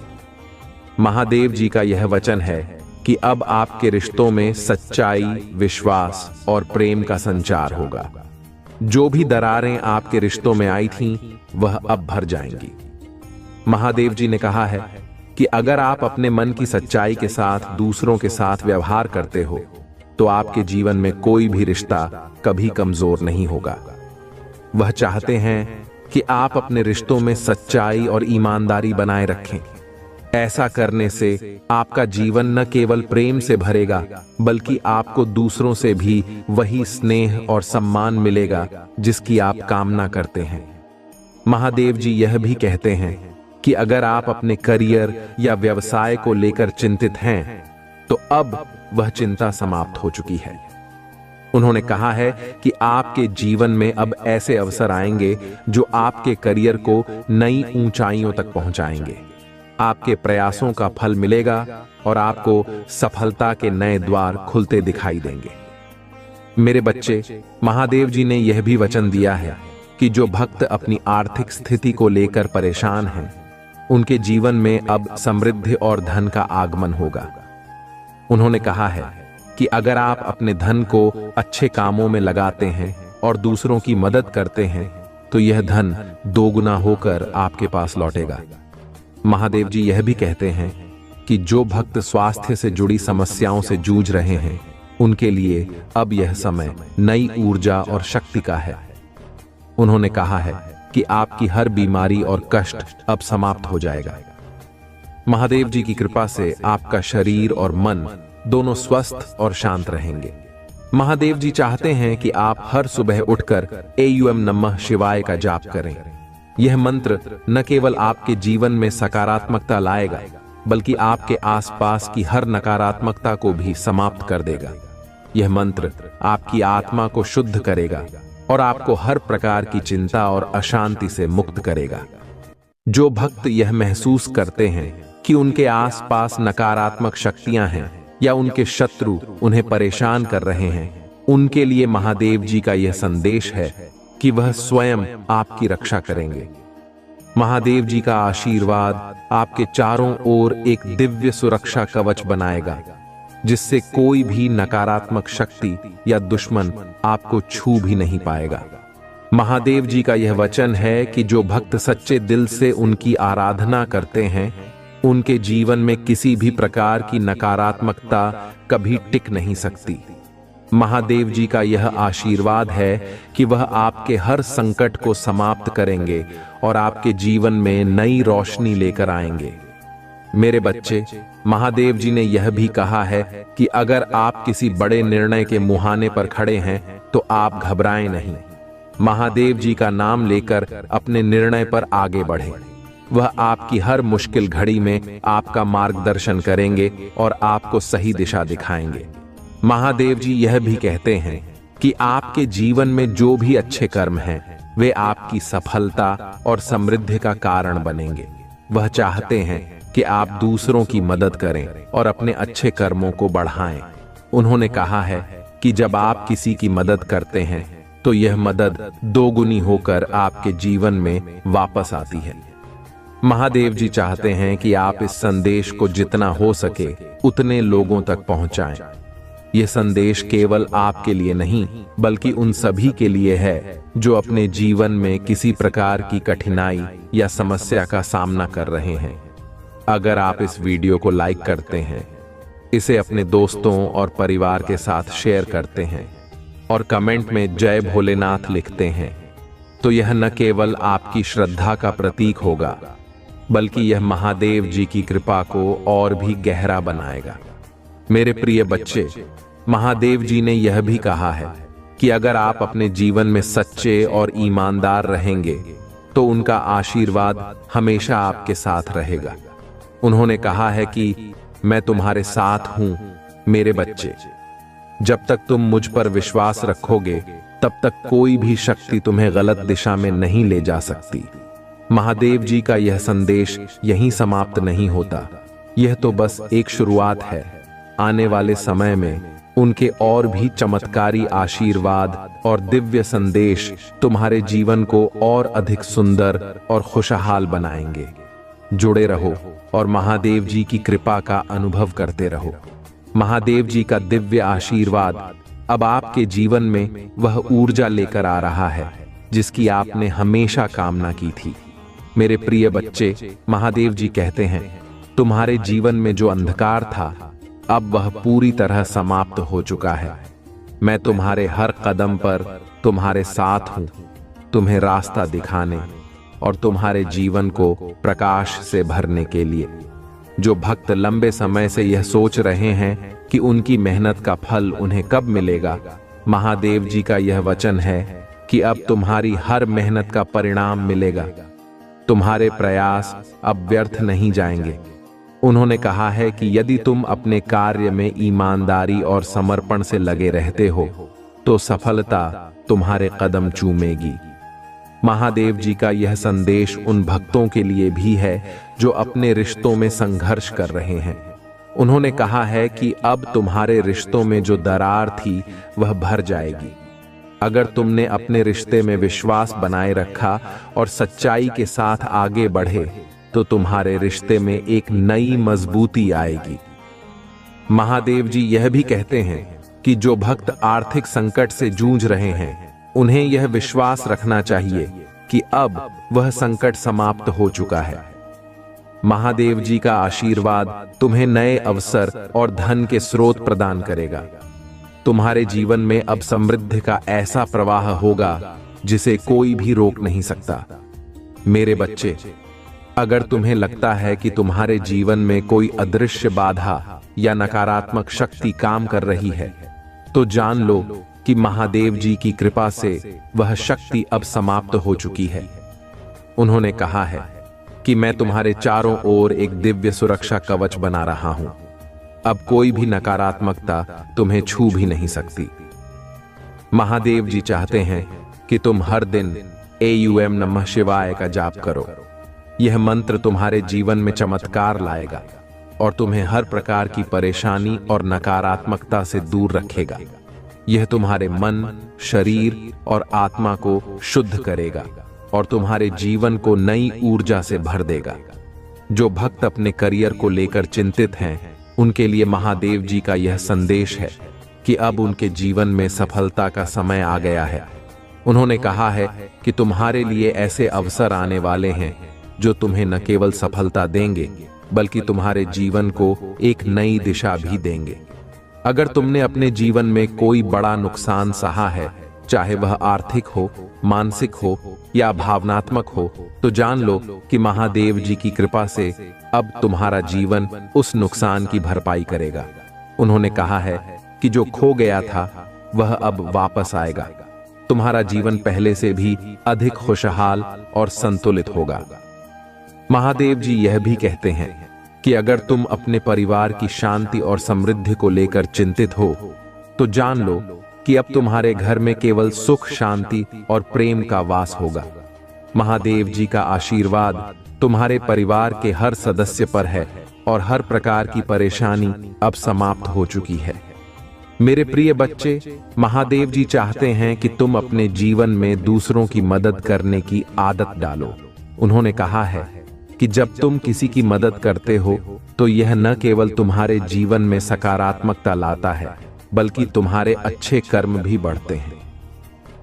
महादेव जी का यह वचन है कि अब आपके रिश्तों में सच्चाई, विश्वास और प्रेम का संचार होगा। जो भी दरारें आपके रिश्तों में आई थीं, वह अब भर जाएंगी। महादेव जी ने कहा है कि अगर आप अपने मन की सच्चाई के साथ दूसरों के साथ व्यवहार करते हो तो आपके जीवन में कोई भी रिश्ता कभी कमजोर नहीं होगा। वह चाहते हैं कि आप अपने रिश्तों में सच्चाई और ईमानदारी बनाए रखें। ऐसा करने से आपका जीवन न केवल प्रेम से भरेगा, बल्कि आपको दूसरों से भी वही स्नेह और सम्मान मिलेगा जिसकी आप कामना करते हैं। महादेव जी यह भी कहते हैं कि अगर आप अपने करियर या व्यवसाय को लेकर चिंतित हैं, तो अब वह चिंता समाप्त हो चुकी है। उन्होंने कहा है कि आपके जीवन में अब ऐसे अवसर आएंगे जो आपके करियर को नई ऊंचाइयों तक पहुंचाएंगे। आपके प्रयासों का फल मिलेगा और आपको सफलता के नए द्वार खुलते दिखाई देंगे। मेरे बच्चे, महादेव जी ने यह भी वचन दिया है कि जो भक्त अपनी आर्थिक स्थिति को लेकर परेशान हैं, उनके जीवन में अब समृद्धि और धन का आगमन होगा। उन्होंने कहा है कि अगर आप अपने धन को अच्छे कामों में लगाते हैं और दूसरों की मदद करते हैं, तो यह धन दोगुना होकर आपके पास लौटेगा। महादेव जी यह भी कहते हैं कि जो भक्त स्वास्थ्य से जुड़ी समस्याओं से जूझ रहे हैं, उनके लिए अब यह समय नई ऊर्जा और शक्ति का है। उन्होंने कहा है कि आपकी हर बीमारी और कष्ट अब समाप्त हो जाएगा। महादेव जी की कृपा से आपका शरीर और मन दोनों स्वस्थ और शांत रहेंगे। महादेव जी चाहते हैं कि आप हर सुबह उठकर एयूएम नमः शिवाय का जाप करें। यह मंत्र न केवल आपके जीवन में सकारात्मकता लाएगा, बल्कि आपके आसपास की हर नकारात्मकता को भी समाप्त कर देगा। यह मंत्र आपकी आत्मा को शुद्ध करेगा और आपको हर प्रकार की चिंता और अशांति से मुक्त करेगा। जो भक्त यह महसूस करते हैं कि उनके आसपास नकारात्मक शक्तियां हैं या उनके शत्रु उन्हें परेशान कर रहे हैं, उनके लिए महादेव जी का यह संदेश है कि वह स्वयं आपकी रक्षा करेंगे। महादेव जी का आशीर्वाद आपके चारों ओर एक दिव्य सुरक्षा कवच बनाएगा, जिससे कोई भी नकारात्मक शक्ति या दुश्मन आपको छू भी नहीं पाएगा। महादेव जी का यह वचन है कि जो भक्त सच्चे दिल से उनकी आराधना करते हैं, उनके जीवन में किसी भी प्रकार की नकारात्मकता कभी टिक नहीं सकती। महादेव जी का यह आशीर्वाद है कि वह आपके हर संकट को समाप्त करेंगे और आपके जीवन में नई रोशनी लेकर आएंगे। मेरे बच्चे, महादेव जी ने यह भी कहा है कि अगर आप किसी बड़े निर्णय के मुहाने पर खड़े हैं, तो आप घबराएं नहीं। महादेव जी का नाम लेकर अपने निर्णय पर आगे बढ़ें। वह आपकी हर मुश्किल घड़ी में आपका मार्गदर्शन करेंगे और आपको सही दिशा दिखाएंगे। महादेव जी यह भी कहते हैं कि आपके जीवन में जो भी अच्छे कर्म हैं, वे आपकी सफलता और समृद्धि का कारण बनेंगे। वह चाहते हैं कि आप दूसरों की मदद करें और अपने अच्छे कर्मों को बढ़ाएं। उन्होंने कहा है कि जब आप किसी की मदद करते हैं, तो यह मदद दोगुनी होकर आपके जीवन में वापस आती है। महादेव जी चाहते हैं कि आप इस संदेश को जितना हो सके उतने लोगों तक पहुंचाएं। यह संदेश केवल आपके लिए नहीं, बल्कि उन सभी के लिए है जो अपने जीवन में किसी प्रकार की कठिनाई या समस्या का सामना कर रहे हैं। अगर आप इस वीडियो को लाइक करते हैं, इसे अपने दोस्तों और परिवार के साथ शेयर करते हैं और कमेंट में जय भोलेनाथ लिखते हैं, तो यह न केवल आपकी श्रद्धा का प्रतीक होगा, बल्कि यह महादेव जी की कृपा को और भी गहरा बनाएगा। मेरे प्रिय बच्चे, महादेव जी ने यह भी कहा है कि अगर आप अपने जीवन में सच्चे और ईमानदार रहेंगे, तो उनका आशीर्वाद हमेशा आपके साथ रहेगा। उन्होंने कहा है कि मैं तुम्हारे साथ हूं मेरे बच्चे। जब तक तुम मुझ पर विश्वास रखोगे, तब तक कोई भी शक्ति तुम्हें गलत दिशा में नहीं ले जा सकती। महादेव जी का यह संदेश यहीं समाप्त नहीं होता। यह तो बस एक शुरुआत है। आने वाले समय में उनके और भी चमत्कारी आशीर्वाद और दिव्य संदेश तुम्हारे जीवन को और अधिक सुंदर और खुशहाल बनाएंगे। जुड़े रहो और महादेव जी की कृपा का अनुभव करते रहो। महादेव जी का दिव्य आशीर्वाद अब आपके जीवन में वह ऊर्जा लेकर आ रहा है जिसकी आपने हमेशा कामना की थी। मेरे प्रिय बच्चे, महादेव जी कहते हैं, तुम्हारे जीवन में जो अंधकार था अब वह पूरी तरह समाप्त हो चुका है। मैं तुम्हारे हर कदम पर तुम्हारे साथ हूं, तुम्हें रास्ता दिखाने और तुम्हारे जीवन को प्रकाश से भरने के लिए। जो भक्त लंबे समय से यह सोच रहे हैं कि उनकी मेहनत का फल उन्हें कब मिलेगा, महादेव जी का यह वचन है कि अब तुम्हारी हर मेहनत का परिणाम मिलेगा। तुम्हारे प्रयास अब व्यर्थ नहीं जाएंगे। उन्होंने कहा है कि यदि तुम अपने कार्य में ईमानदारी और समर्पण से लगे रहते हो तो सफलता तुम्हारे कदम चूमेगी। महादेव जी का यह संदेश उन भक्तों के लिए भी है जो अपने रिश्तों में संघर्ष कर रहे हैं। उन्होंने कहा है कि अब तुम्हारे रिश्तों में जो दरार थी वह भर जाएगी। अगर तुमने अपने रिश्ते में विश्वास बनाए रखा और सच्चाई के साथ आगे बढ़े तो तुम्हारे रिश्ते में एक नई मजबूती आएगी। महादेव जी यह भी कहते हैं कि जो भक्त आर्थिक संकट से जूझ रहे हैं उन्हें यह विश्वास रखना चाहिए कि अब वह संकट समाप्त हो चुका है। महादेव जी का आशीर्वाद तुम्हें नए अवसर और धन के स्रोत प्रदान करेगा। तुम्हारे जीवन में अब समृद्धि का ऐसा प्रवाह होगा जिसे कोई भी रोक नहीं सकता। मेरे बच्चे, अगर तुम्हें लगता है कि तुम्हारे जीवन में कोई अदृश्य बाधा या नकारात्मक शक्ति काम कर रही है तो जान लो कि महादेव जी की कृपा से वह शक्ति अब समाप्त हो चुकी है। उन्होंने कहा है कि मैं तुम्हारे चारों ओर एक दिव्य सुरक्षा कवच बना रहा हूं। अब कोई भी नकारात्मकता तुम्हें छू भी नहीं सकती। महादेव जी चाहते हैं कि तुम हर दिन AUM नमः शिवाय का जाप करो। यह मंत्र तुम्हारे जीवन में चमत्कार लाएगा और तुम्हें हर प्रकार की परेशानी और नकारात्मकता से दूर रखेगा। यह तुम्हारे मन, शरीर और आत्मा को शुद्ध करेगा और तुम्हारे जीवन को नई ऊर्जा से भर देगा। जो भक्त अपने करियर को लेकर चिंतित हैं उनके लिए महादेव जी का यह संदेश है कि अब उनके जीवन में सफलता का समय आ गया है। उन्होंने कहा है कि तुम्हारे लिए ऐसे अवसर आने वाले हैं जो तुम्हें न केवल सफलता देंगे बल्कि तुम्हारे जीवन को एक नई दिशा भी देंगे। अगर तुमने अपने जीवन में कोई बड़ा नुकसान सहा है, चाहे वह आर्थिक हो, मानसिक हो या भावनात्मक हो, तो जान लो कि महादेव जी की कृपा से अब तुम्हारा जीवन उस नुकसान की भरपाई करेगा। उन्होंने कहा है कि जो खो गया था वह अब वापस आएगा। तुम्हारा जीवन पहले से भी अधिक खुशहाल और संतुलित होगा। महादेव जी यह भी कहते हैं कि अगर तुम अपने परिवार की शांति और समृद्धि को लेकर चिंतित हो तो जान लो कि अब तुम्हारे घर में केवल सुख, शांति और प्रेम का वास होगा। महादेव जी का आशीर्वाद तुम्हारे परिवार के हर सदस्य पर है और हर प्रकार की परेशानी अब समाप्त हो चुकी है। मेरे प्रिय बच्चे, महादेव जी चाहते हैं कि तुम अपने जीवन में दूसरों की मदद करने की आदत डालो। उन्होंने कहा है कि जब तुम किसी की मदद करते हो तो यह न केवल तुम्हारे जीवन में सकारात्मकता लाता है बल्कि तुम्हारे अच्छे कर्म भी बढ़ते हैं।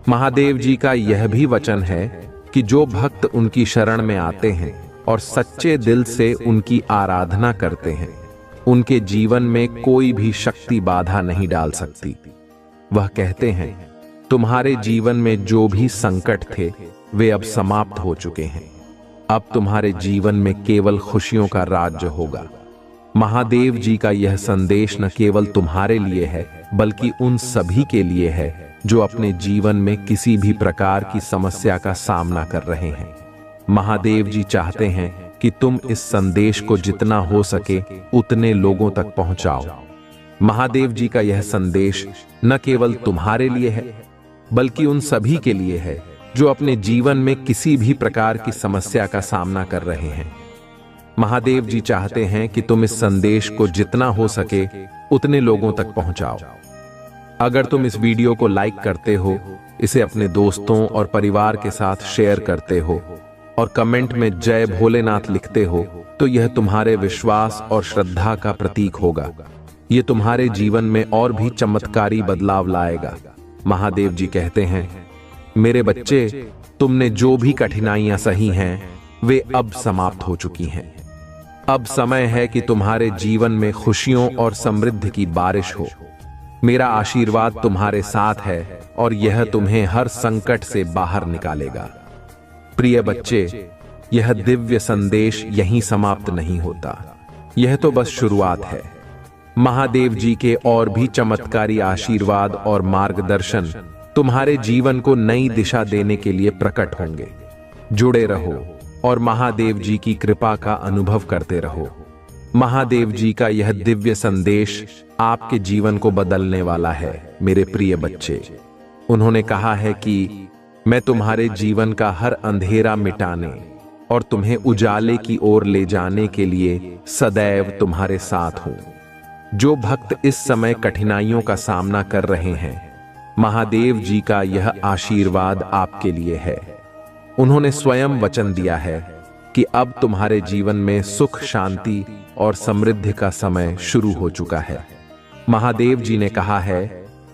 महादेव जी का यह भी वचन है कि जो भक्त उनकी शरण में आते हैं और सच्चे दिल से उनकी आराधना करते हैं, उनके जीवन में कोई भी शक्ति बाधा नहीं डाल सकती। वह कहते हैं, तुम्हारे जीवन में जो भी संकट थे वे अब समाप्त हो चुके हैं। अब तुम्हारे जीवन में केवल खुशियों का राज्य होगा। महादेव जी का यह संदेश न केवल तुम्हारे लिए है बल्कि उन सभी के लिए है जो अपने जीवन में किसी भी प्रकार की समस्या का सामना कर रहे हैं। महादेव जी चाहते हैं कि तुम इस संदेश को जितना हो सके उतने लोगों तक पहुंचाओ। महादेव जी का यह संदेश न केवल तुम्हारे लिए है बल्कि उन सभी के लिए है जो अपने जीवन में किसी भी प्रकार की समस्या का सामना कर रहे हैं। महादेव जी चाहते हैं कि तुम इस संदेश को जितना हो सके उतने लोगों तक पहुंचाओ। अगर तुम इस वीडियो को लाइक करते हो, इसे अपने दोस्तों और परिवार के साथ शेयर करते हो और कमेंट में जय भोलेनाथ लिखते हो तो यह तुम्हारे विश्वास और श्रद्धा का प्रतीक होगा। यह तुम्हारे जीवन में और भी चमत्कारी बदलाव लाएगा। महादेव जी कहते हैं, मेरे बच्चे, तुमने जो भी कठिनाइयां सही हैं वे अब समाप्त हो चुकी हैं। अब समय है कि तुम्हारे जीवन में खुशियों और समृद्धि की बारिश हो। मेरा आशीर्वाद तुम्हारे साथ है और यह तुम्हें हर संकट से बाहर निकालेगा। प्रिय बच्चे, यह दिव्य संदेश यहीं समाप्त नहीं होता। यह तो बस शुरुआत है। महादेव जी के और भी चमत्कारी आशीर्वाद और मार्गदर्शन तुम्हारे जीवन को नई दिशा देने के लिए प्रकट होंगे। जुड़े रहो और महादेव जी की कृपा का अनुभव करते रहो। महादेव जी का यह दिव्य संदेश आपके जीवन को बदलने वाला है। मेरे प्रिय बच्चे, उन्होंने कहा है कि मैं तुम्हारे जीवन का हर अंधेरा मिटाने और तुम्हें उजाले की ओर ले जाने के लिए सदैव तुम्हारे साथ हूं। जो भक्त इस समय कठिनाइयों का सामना कर रहे हैं, महादेव जी का यह आशीर्वाद आपके लिए है। उन्होंने स्वयं वचन दिया है कि अब तुम्हारे जीवन में सुख, शांति और समृद्धि का समय शुरू हो चुका है। महादेव जी ने कहा है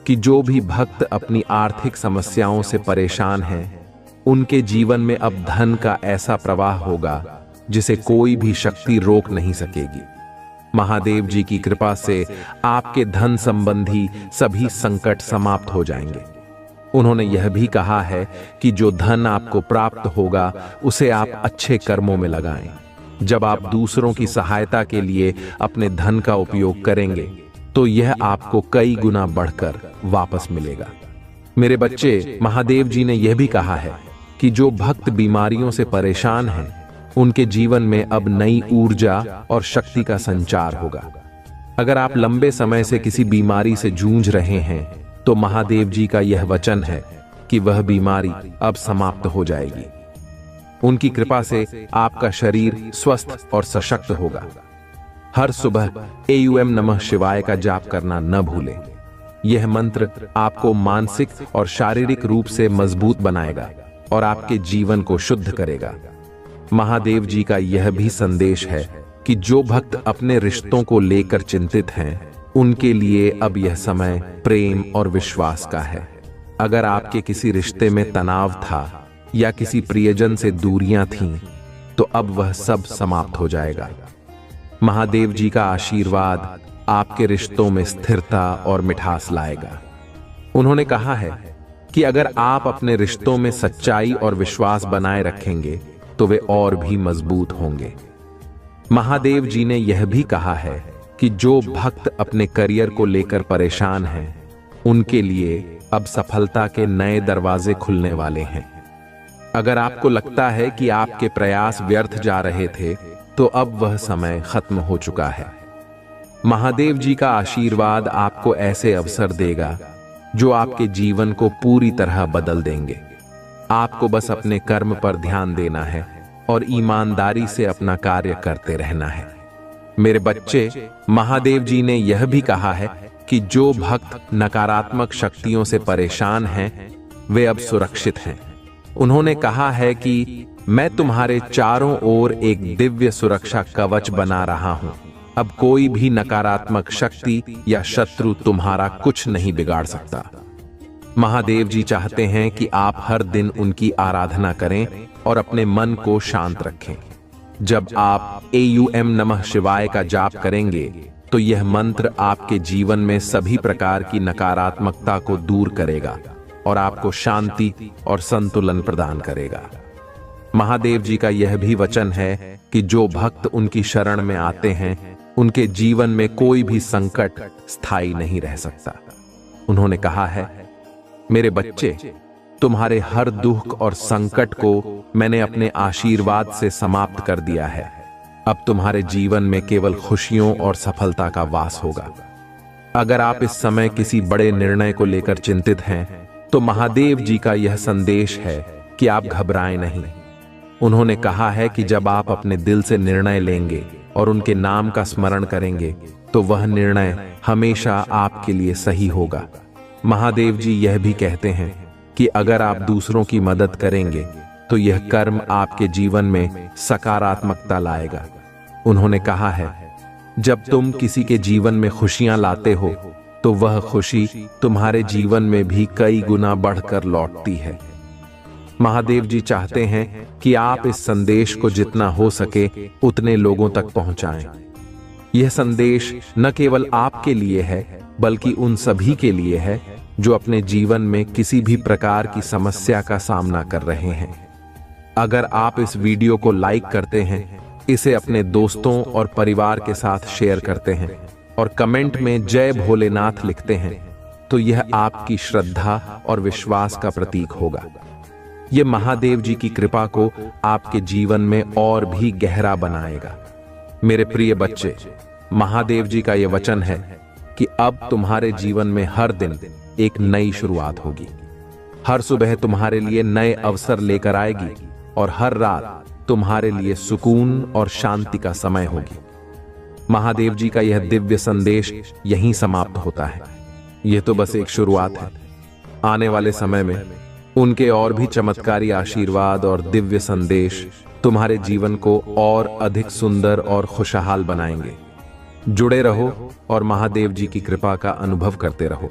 कि जो भी भक्त अपनी आर्थिक समस्याओं से परेशान हैं, उनके जीवन में अब धन का ऐसा प्रवाह होगा जिसे कोई भी शक्ति रोक नहीं सकेगी। महादेव जी की कृपा से आपके धन संबंधी सभी संकट समाप्त हो जाएंगे। उन्होंने यह भी कहा है कि जो धन आपको प्राप्त होगा उसे आप अच्छे कर्मों में लगाएं। जब आप दूसरों की सहायता के लिए अपने धन का उपयोग करेंगे तो यह आपको कई गुना बढ़कर वापस मिलेगा। मेरे बच्चे, महादेव जी ने यह भी कहा है कि जो भक्त बीमारियों से परेशान हैं, उनके जीवन में अब नई ऊर्जा और शक्ति का संचार होगा। अगर आप लंबे समय से किसी बीमारी से जूझ रहे हैं तो महादेव जी का यह वचन है कि वह बीमारी अब समाप्त हो जाएगी। उनकी कृपा से आपका शरीर स्वस्थ और सशक्त होगा। हर सुबह AUM नमः शिवाय का जाप करना न भूलें। यह मंत्र आपको मानसिक और शारीरिक रूप से मजबूत बनाएगा और आपके जीवन को शुद्ध करेगा। महादेव जी का यह भी संदेश है कि जो भक्त अपने रिश्तों को लेकर चिंतित हैं, उनके लिए अब यह समय प्रेम और विश्वास का है। अगर आपके किसी रिश्ते में तनाव था या किसी प्रियजन से दूरियां थीं, तो अब वह सब समाप्त हो जाएगा। महादेव जी का आशीर्वाद आपके रिश्तों में स्थिरता और मिठास लाएगा। उन्होंने कहा है कि अगर आप अपने रिश्तों में सच्चाई और विश्वास बनाए रखेंगे तो वे और भी मजबूत होंगे। महादेव जी ने यह भी कहा है कि जो भक्त अपने करियर को लेकर परेशान हैं, उनके लिए अब सफलता के नए दरवाजे खुलने वाले हैं। अगर आपको लगता है कि आपके प्रयास व्यर्थ जा रहे थे, तो अब वह समय खत्म हो चुका है। महादेव जी का आशीर्वाद आपको ऐसे अवसर देगा जो आपके जीवन को पूरी तरह बदल देंगे। आपको बस अपने कर्म पर ध्यान देना है और ईमानदारी से अपना कार्य करते रहना है। मेरे बच्चे, महादेव जी ने यह भी कहा है कि जो भक्त नकारात्मक शक्तियों से परेशान हैं, वे अब सुरक्षित हैं। उन्होंने कहा है कि मैं तुम्हारे चारों ओर एक दिव्य सुरक्षा कवच बना रहा हूं। अब कोई भी नकारात्मक शक्ति या शत्रु तुम्हारा कुछ नहीं बिगाड़ सकता। महादेव जी चाहते हैं कि आप हर दिन उनकी आराधना करें और अपने मन को शांत रखें। जब आप AUM नमः शिवाय का जाप करेंगे तो यह मंत्र आपके जीवन में सभी प्रकार की नकारात्मकता को दूर करेगा और आपको शांति और संतुलन प्रदान करेगा। महादेव जी का यह भी वचन है कि जो भक्त उनकी शरण में आते हैं, उनके जीवन में कोई भी संकट स्थायी नहीं रह सकता। उन्होंने कहा है, मेरे बच्चे, तुम्हारे हर दुख और संकट को मैंने अपने आशीर्वाद से समाप्त कर दिया है। अब तुम्हारे जीवन में केवल खुशियों और सफलता का वास होगा। अगर आप इस समय किसी बड़े निर्णय को लेकर चिंतित हैं, तो महादेव जी का यह संदेश है कि आप घबराएं नहीं। उन्होंने कहा है कि जब आप अपने दिल से निर्णय लेंगे और उनके नाम का स्मरण करेंगे, तो वह निर्णय हमेशा आपके लिए सही होगा। महादेव जी यह भी कहते हैं कि अगर आप दूसरों की मदद करेंगे तो यह कर्म आपके जीवन में सकारात्मकता लाएगा। उन्होंने कहा है, जब तुम किसी के जीवन में खुशियां लाते हो तो वह खुशी तुम्हारे जीवन में भी कई गुना बढ़कर लौटती है। महादेव जी चाहते हैं कि आप इस संदेश को जितना हो सके उतने लोगों तक पहुंचाएं। यह संदेश न केवल आपके लिए है बल्कि उन सभी के लिए है जो अपने जीवन में किसी भी प्रकार की समस्या का सामना कर रहे हैं। अगर आप इस वीडियो को लाइक करते हैं, इसे अपने दोस्तों और परिवार के साथ शेयर करते हैं और कमेंट में जय भोलेनाथ लिखते हैं, तो यह आपकी श्रद्धा और विश्वास का प्रतीक होगा। यह महादेव जी की कृपा को आपके जीवन में और भी गहरा बनाएगा। मेरे प्रिय बच्चे, महादेव जी का यह वचन है कि अब तुम्हारे जीवन में हर दिन एक नई शुरुआत होगी। हर सुबह तुम्हारे लिए नए अवसर लेकर आएगी और हर रात तुम्हारे लिए सुकून और शांति का समय होगी। महादेव जी का यह दिव्य संदेश यहीं समाप्त होता है। यह तो बस एक शुरुआत है। आने वाले समय में उनके और भी चमत्कारी आशीर्वाद और दिव्य संदेश तुम्हारे जीवन को और अधिक सुंदर और खुशहाल बनाएंगे। जुड़े रहो और महादेव जी की कृपा का अनुभव करते रहो।